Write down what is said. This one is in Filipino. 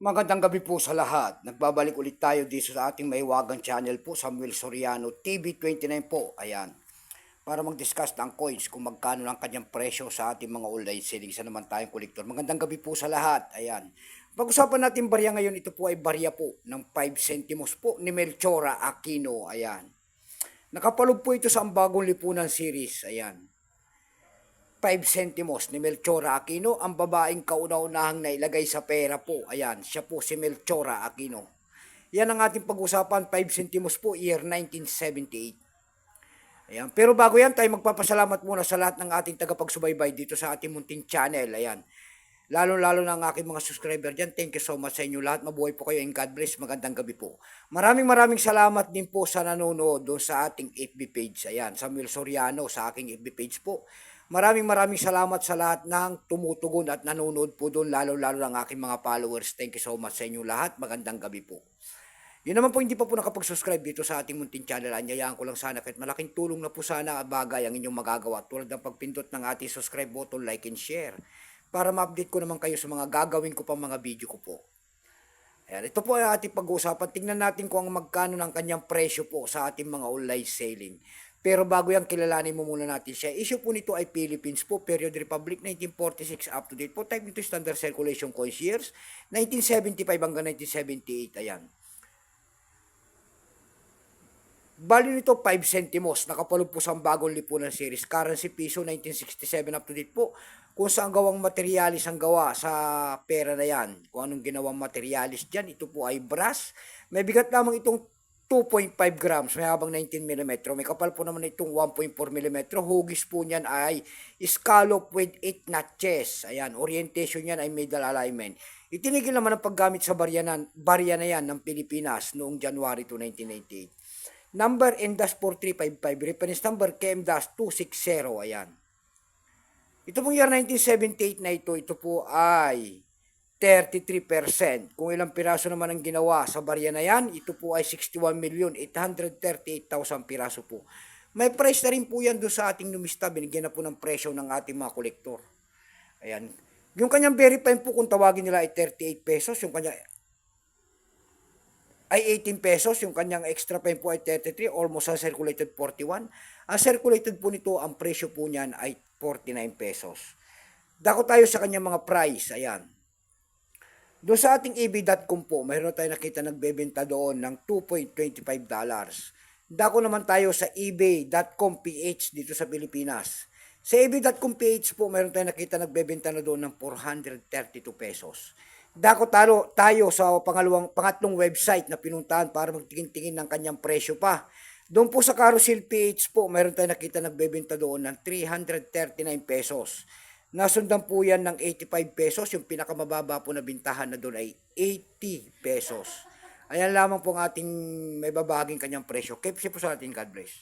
Magandang gabi po sa lahat. Nagbabalik ulit tayo dito sa ating maiwagang channel po, Samuel Soriano TV29 po. Ayan. Para mag-discuss ng coins kung magkano lang kanyang presyo sa ating mga online selling. Isa naman tayong kolektor. Magandang gabi po sa lahat. Ayan. Pag-usapan natin barya ngayon, ito po ay barya po ng 5 centimos po ni Melchora Aquino. Ayan. Nakapalog po ito sa ang bagong lipunan series. Ayan. 5 centimos ni Melchora Aquino, ang babaeng kauna-unahang nailagay sa pera po. Ayan, siya po si Melchora Aquino. Yan ang ating pag-usapan, 5 centimos po, year 1978. Ayan, pero bago yan, tayo magpapasalamat muna sa lahat ng ating tagapagsubaybay dito sa ating munting channel. Ayan, lalo-lalo na ang aking mga subscriber dyan. Thank you so much sa inyo lahat. Mabuhay po kayo and God bless. Magandang gabi po. Maraming salamat din po sa nanonood doon sa ating FB page. Ayan, Samuel Soriano sa aking FB page po. Maraming salamat sa lahat ng tumutugon at nanonood po doon, lalo-lalo ng aking mga followers. Thank you so much sa inyo lahat. Magandang gabi po. Yun naman po, hindi pa po nakapag-subscribe dito sa ating munting channel. Anyayaan ko lang sana kahit malaking tulong na po sana bagay ang inyong magagawa tulad ng pagpindot ng ating subscribe button, like and share para ma-update ko naman kayo sa mga gagawin ko pang mga video ko po. Ayan, ito po ay ating pag-uusapan. Tingnan natin kung magkano ng kanyang presyo po sa ating mga online selling. Pero bago yan, kilalanin mo muna natin siya. Issue po nito ay Philippines po, period Republic 1946 up to date po. Type nito standard circulation coins years 1975 hanggang 1978. Ayan. Bali nito 5 centimos. Nakapalog po sa bagong lipunan series. Currency piso 1967 up to date po. Kung saan gawang materialis ang gawa sa pera na yan. Kung anong ginawang materialis dyan. Ito po ay brass. May bigat lamang itong 2.5 grams, may habang 19 mm. May kapal po naman itong 1.4 mm. Hugis po niyan ay scallop with 8 notches. Ayan, orientation niyan ay middle alignment. Itinigil naman ang paggamit sa barya na yan ng Pilipinas noong January 2, 1998. Number N-4355, reference number KM-260. Ayan. Ito pong year 1978 na ito po ay 33%. Kung ilang piraso naman ang ginawa sa barya na yan, ito po ay 61,838,000 piraso po. May price na rin po yan doon sa ating numista. Binigyan na po ng presyo ng ating mga kolektor. Ayan. Yung kanyang verify po kung tawagin nila ay 38 pesos. Yung kanya ay 18 pesos. Yung kanyang extra pen po ay 33. Almost uncirculated 41. Ang circulated po nito, ang presyo po niyan ay 49 pesos. Dako tayo sa kanyang mga price. Ayan. Doon sa ating ebay.com po, mayroon tayo nakita nagbebenta doon ng $2.25. Dako naman tayo sa ebay.com PH dito sa Pilipinas. Sa ebay.com PH po, mayroon tayo nakita nagbebenta na doon ng 432 pesos. Dako tayo sa pangatlong website na pinuntahan para magtingin-tingin ng kanyang presyo pa. Doon po sa Carousel PH po, mayroon tayo nakita nagbebenta doon ng 339 pesos. Nasundan po yan ng 85 pesos. Yung pinakamababa po na bintahan na doon ay 80 pesos. Ayan lamang po ang ating may babahaging kanyang presyo. Keep siya po sa ating. God bless.